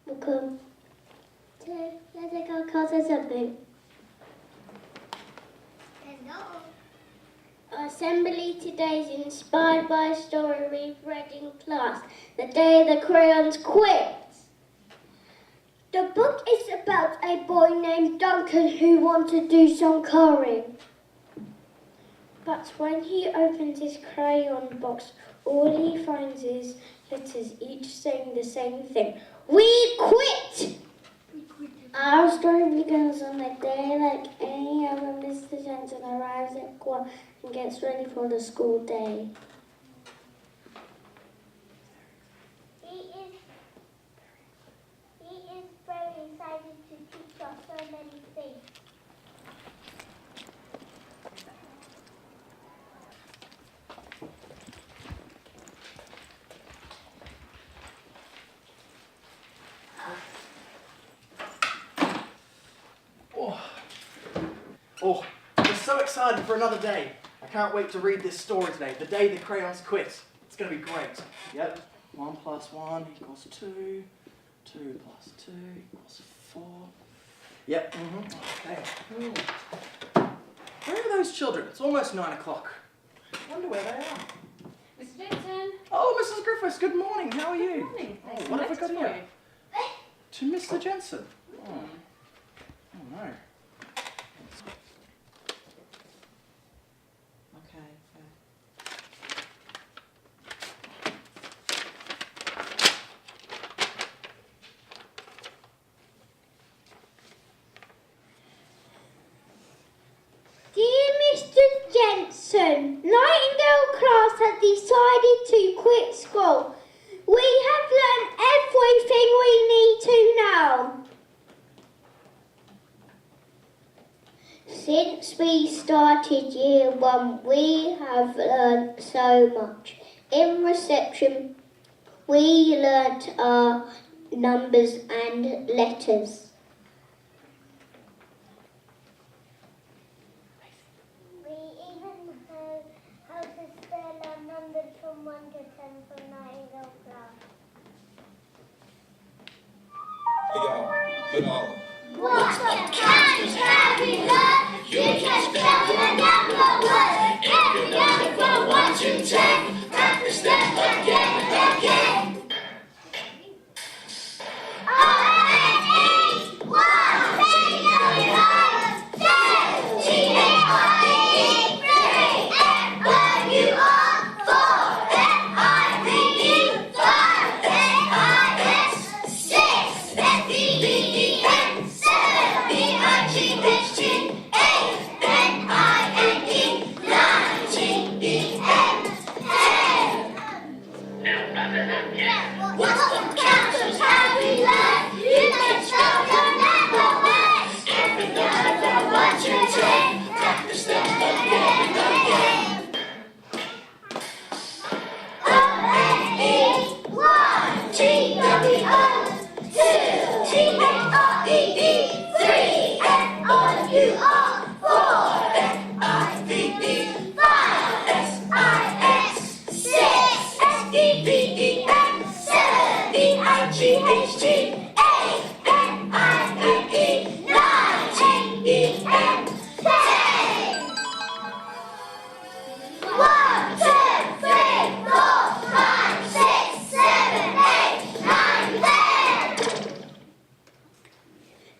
Welcome to Nightingales Assembly. Hello. Our assembly today is inspired by a story we've read in class, The Day the Crayons Quit. The book is about a boy named Duncan who wanted to do some colouring. But when he opens his crayon box, all he finds is letters, each saying the same thing. We quit! Our story begins on a day like any other. Mr. Jensen arrives at school and gets ready for the school day. He is very excited to teach us so many things. Oh, I'm so excited for another day. I can't wait to read this story today, The Day the Crayons Quit. It's going to be great. Yep, 1 plus 1 equals 2. 2 plus 2 equals 4. Yep, okay. Where are those children? It's almost 9 o'clock. I wonder where they are. Mr. Jensen. Oh, Mrs. Griffiths, good morning. How are you? Good morning. Oh, what have we got here? To Mr. Jensen. Oh no. Okay. Dear Mr. Jensen, Nightingale class has decided to quit school. We have learned everything we need to know. Since we started year 1, we have learned so much. In reception, we learnt our numbers and letters. We even know how to spell our numbers from 1 to 10 from Nightingale class. Hey y'all, good all. What have we learned? You can spell the number word. Every number from 1 to 10. Practice them again and again. R-A-E, 1, T-W-O, 2, G-A-R-E, 3, F-O-U-R, 4, F-I-V-E, 5, A-I-S, 6, F-E-B-E-N, 7, B-I-G-H-T, 8, N-I-N-E, 9, G-E-N, 10. What counters have we learned? You can spell the number words. Every number from 1 to 10. Practice them again and again. O-N-E, 1, T-W-O, 2, G-H-R-E-E, 3, F-O-U-R, 4, F-I-V-E, 5, S-I-S, 6, S-E-V-E-N, 7, B-I-G-H-T, 8, N-I-N-E, 9, G-E-N, 10. 1, 2, 3, 4, 5, 6, 7, 8, 9, 10.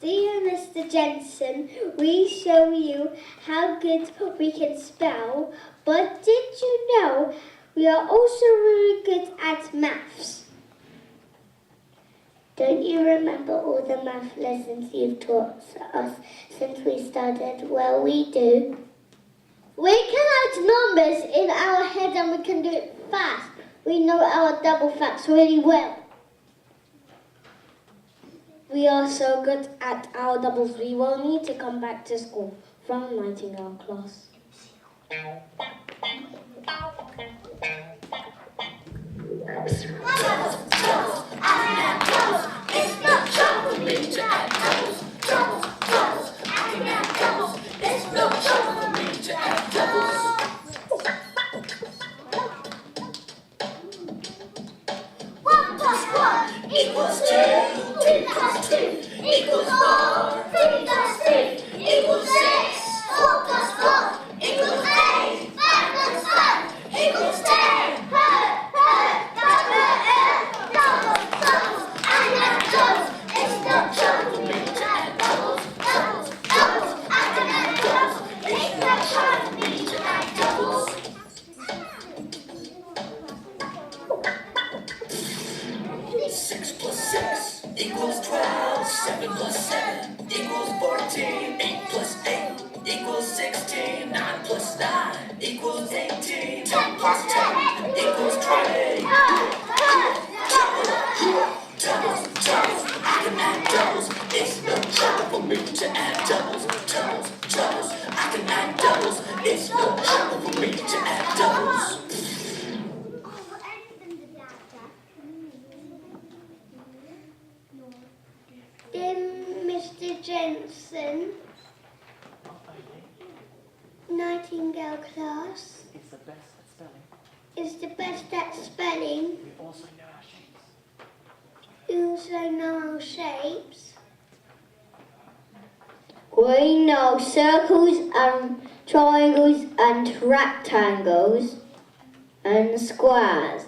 Dear Mr. Jensen, we show you how good we can spell, but did you know we are also really good at maths? Don't you remember all the math lessons you've taught us since we started? Well, we do. We can add numbers in our head and we can do it fast. We know our double facts really well. We are so good at our doubles, we will need to come back to school from Nightingale class. It's not trouble for me to add doubles. Doubles, doubles, I can add doubles. It's no trouble for me to add doubles. 1 plus 1 equals 2. 2 plus 2 equals 4. 3 plus 3 equals 6. 4 plus 4 equals 8. 5 plus 5 equals 10. Doubles. And add doubles. It's not trouble for me to add doubles. Doubles. I can add doubles. It's not hard for me to add doubles. 6 plus 6 equals 12. 7 plus 7 equals 14. 8 plus 8 equals 16. 9 plus 9 equals 18. 10 plus 10 equals 20. Doubles. I can add doubles. It's no trouble for me to add doubles. Doubles. I can add doubles. It's no trouble for me to add doubles. Mr. Jensen, Nightingale class It's the best at spelling. is the best at spelling. We also know our shapes. You also know our shapes. We know circles and triangles and rectangles and squares.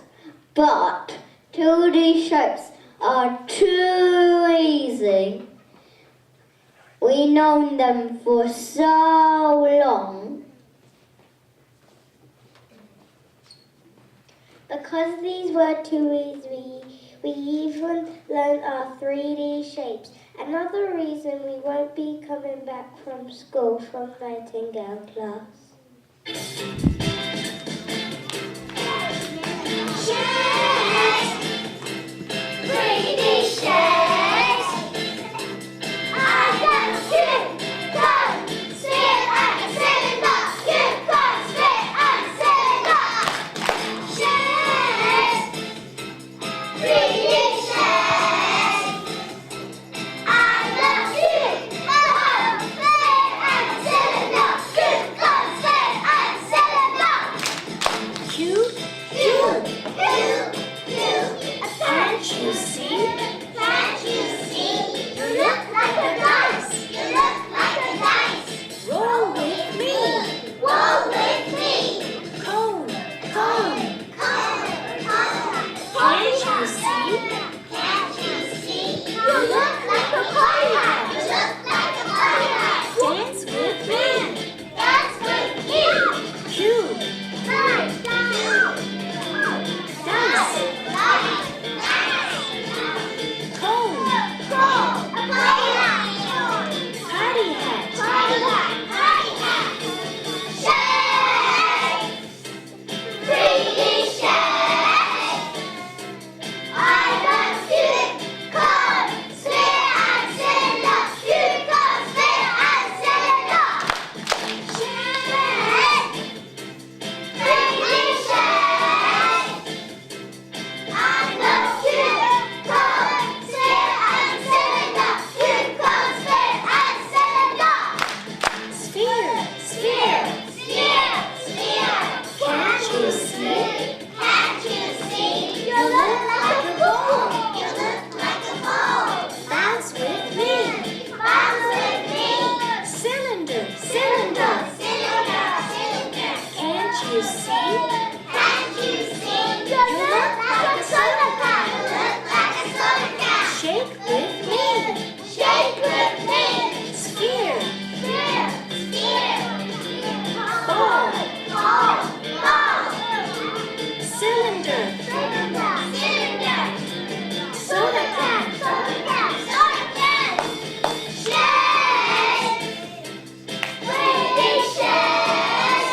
But 2D shapes are too easy. We've known them for so long. Because these were too easy, we even learned our 3D shapes. Another reason we won't be coming back from school from Nightingale class. Shapes, 3D shapes. I got cube, cone, sphere, and cylinder. Cube, cone, sphere, and cylinder. Shapes, 3D shapes. I got cube, cone, sphere, and cylinder. Cube, cone, sphere, and cylinder. Cube? Can't you see? Can't you see? You look like a dice. You look like a dice. Roll with me. Roll with me. Cone. Cone. Can't you see? Can't you see? You look like a party hat. You look like a party hat. Dance with me. Dance with me. Cube. Dice. Cone. Party hat. Party hat. Party hat. Party hat. Shapes. 3D shapes. I got cube, cone, sphere, and cylinder. Cube, cone, sphere, and cylinder. Shapes. 3D shapes. I got cube, cone, sphere, and cylinder. Cube, cone, sphere, and cylinder. Sphere. Sphere. Can't you see? Can't you see? You look like a ball. You look like a ball. Bounce with me. Bounce with me. Cylinder. Cylinder. Can't you see? Can't you see? You look like a soda can. You look like a soda can. Shake with me. Shake with me. Sphere. Sphere. Ball. Ball. Cylinder. Cylinder. Soda can. Soda can. Shapes. 3D shapes.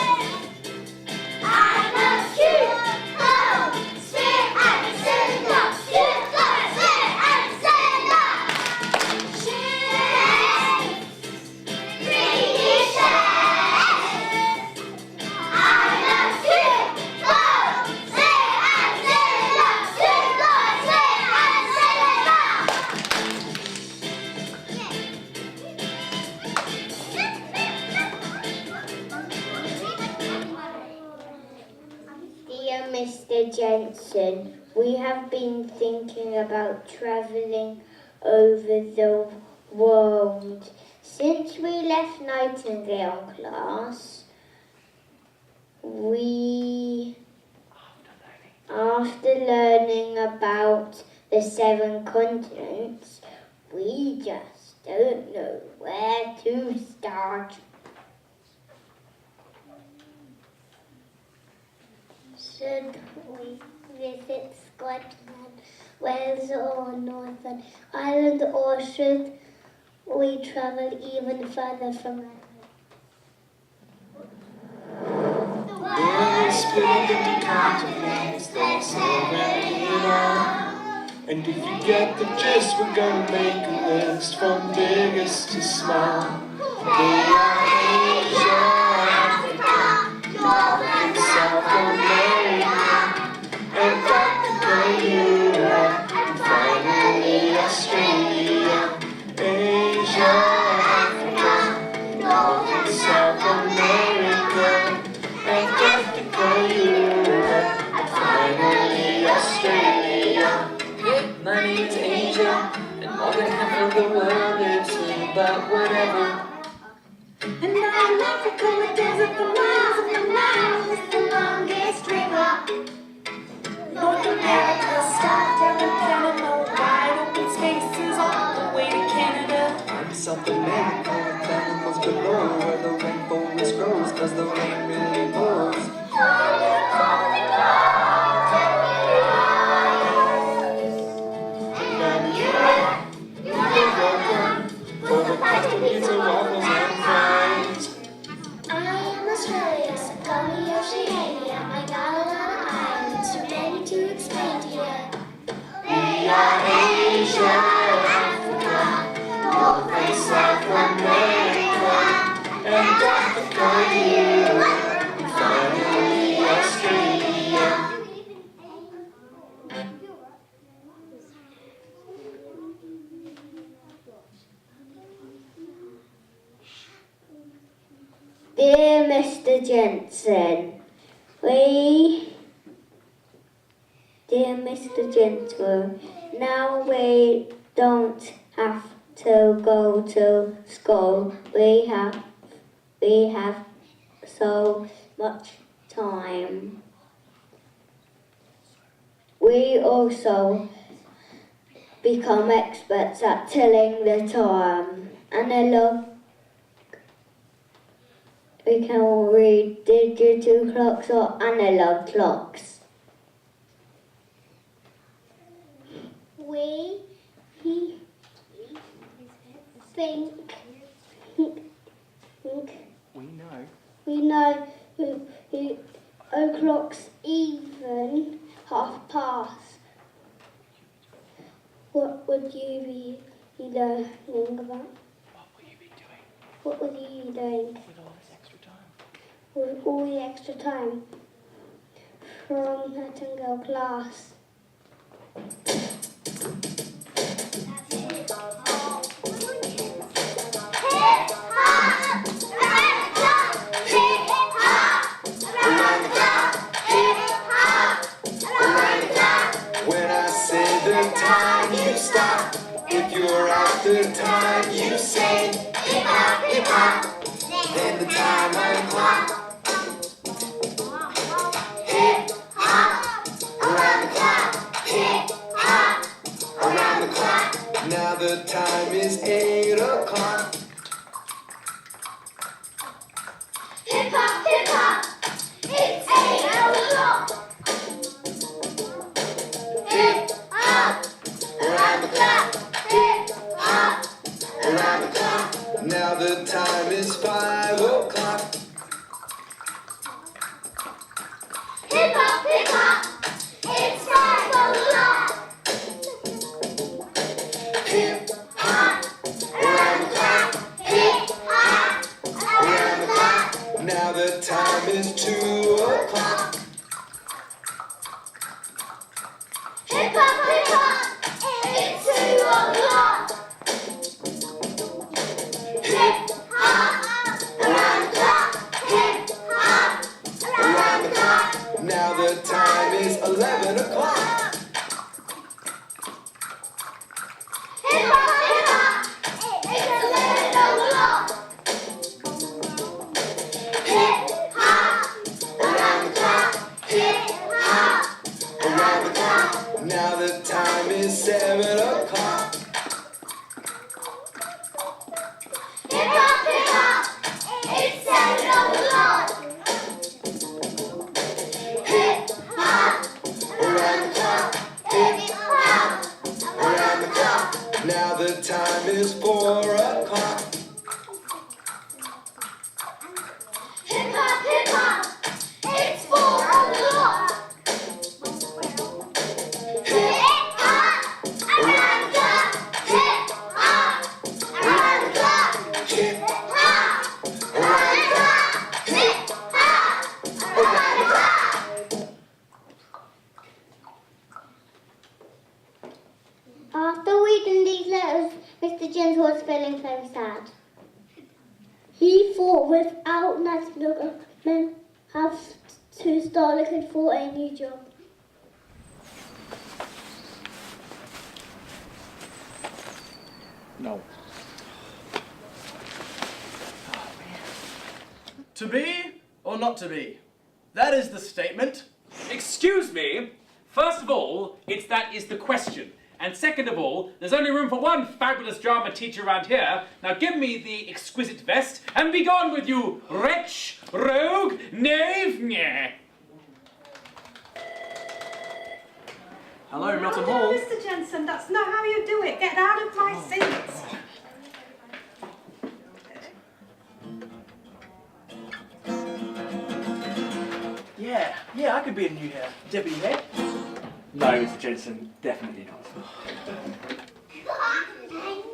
I'm a cube, cone, sphere, and cylinder. Cube, cone, sphere, and cylinder. Shapes. 3D shapes. I'm a cube, cone, sphere, and cylinder. Cube, cone, sphere, and Dear Mr. Jensen, we have been thinking about travelling over the world. Since we left Nightingale class, after learning about the 7 continents, we just don't know where to start. Should we visit Scotland, Wales or Northern Ireland, or should we travel even further from Ireland? We're split into continents, that's already enough. And if you get the gist, we're gonna make a list from biggest to small. They are Asia, Africa, North and South America, Antarctica, Europe, and finally Australia. Asia, Africa, North and South America, Antarctica, Europe, and finally Australia. Hey, my name is Asia, and more than half of the world lives in about whatever. And I'm Africa, a desert for miles, and the Nile is the longest river. North America, stopped down in Panama, wide open spaces all the way to Canada. I'm South America, with animals below, where the rainforest grows, cause the rain really pours. And I'm Europe, you're welcome, for the pasta, pizza, waffles, and fries. I am Australia, so call me Oceania. I got a lot of islands, too many to explain to you. We are Asia, Africa, North and South America, Antarctica, Europe, and finally Australia. Dear Mr. Jensen, now we don't have to go to school. We have so much time. We also become experts at telling the time. Analog. We can read digital clocks or analog clocks. We think We know. we know who o'clock's even past. What would you be learning about? What will you be doing What would you be doing with all this extra time? with all the extra time from Nightingale class? When I say the time, you stop. If you're out the time, you say hip hop, hip hop. Then the time on the clock. Hip hop, around the clock. Hip hop, around the clock. Now the time is 8 o'clock. Hip hop, it's 8 o'clock. Hip hop, around the clock. Hip hop, around the clock. Now the time is 5 o'clock. Hip hop, it's 5 o'clock. Hip hop, around the clock. the time is 7 o'clock. Hip hop, it's 7 o'clock. Hip hop, Around the clock, hip hop, around the clock. Now the time is 4 o'clock. hip hop, it's 4 o'clock. Hip hop, around the clock. Hip hop, around the clock. Hip Hop, around the clock. Hip hop, around the clock. After reading these letters, Mr. Jones was feeling very sad. He thought without Nightingale, men have to start looking for a new job. No. To be or not to be? That is the statement. Excuse me. First of all, that is the question. And second of all, there's only room for one fabulous drama teacher around here. Now give me the exquisite vest and be gone with you, wretch, rogue, knave, nyeh. Hello, Milton Oh, Hall. no, Mr. Jensen, that's not how you do it. Get out of my seat. Yeah, I could be a new deputy head. No, Mr. Jensen, definitely not.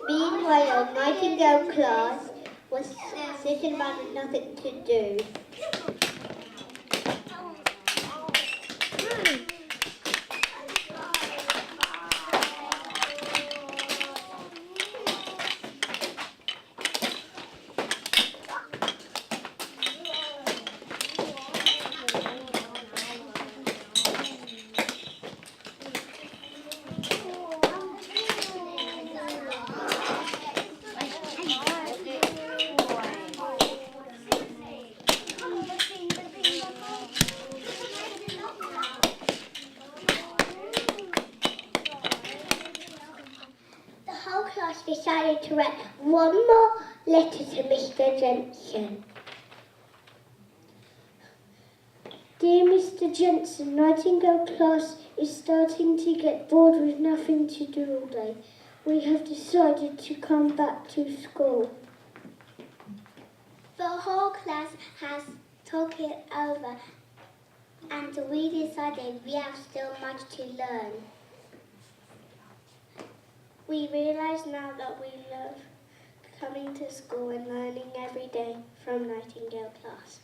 Meanwhile, Nightingale class was sitting around with nothing to do. The whole class decided to write one more letter to Mr. Jensen. Dear Mr. Jensen, Nightingale class is starting to get bored with nothing to do all day. We have decided to come back to school. The whole class has talked it over and we decided we have still much to learn. We realise now that we love coming to school and learning every day from Nightingale class.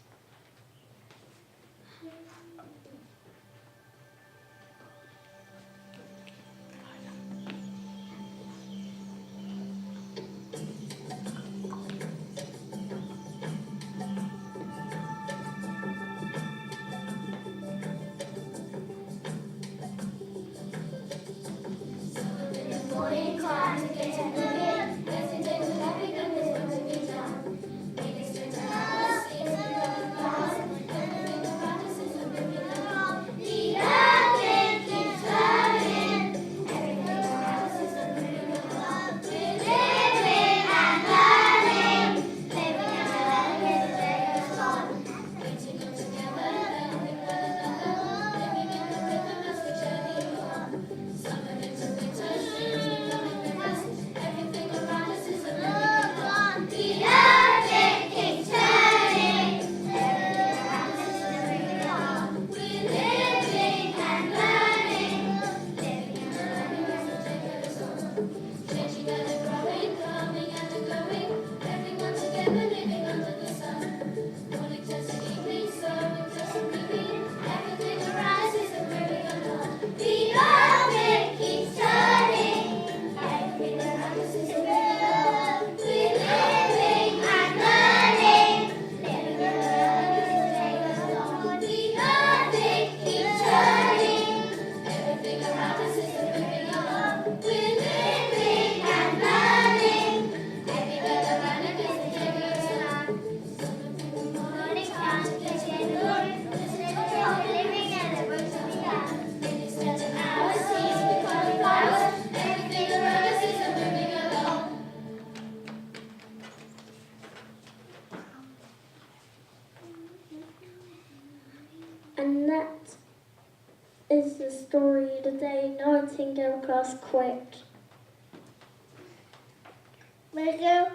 Morning class, get to the bed. Let's enjoy everything that's going to be done. Maybe spend an hour, see if we got the class. Everything the practices are moving along. The earth keeps turning. Everything the practices are moving along. We're living and learning. Living and learning as the day goes on. Getting them together, learning together. Living in the rhythm as we journey on. Summer into winter, spring, coming the rest. Everything And that is the story of the day Nightingale class quit. Ready to go?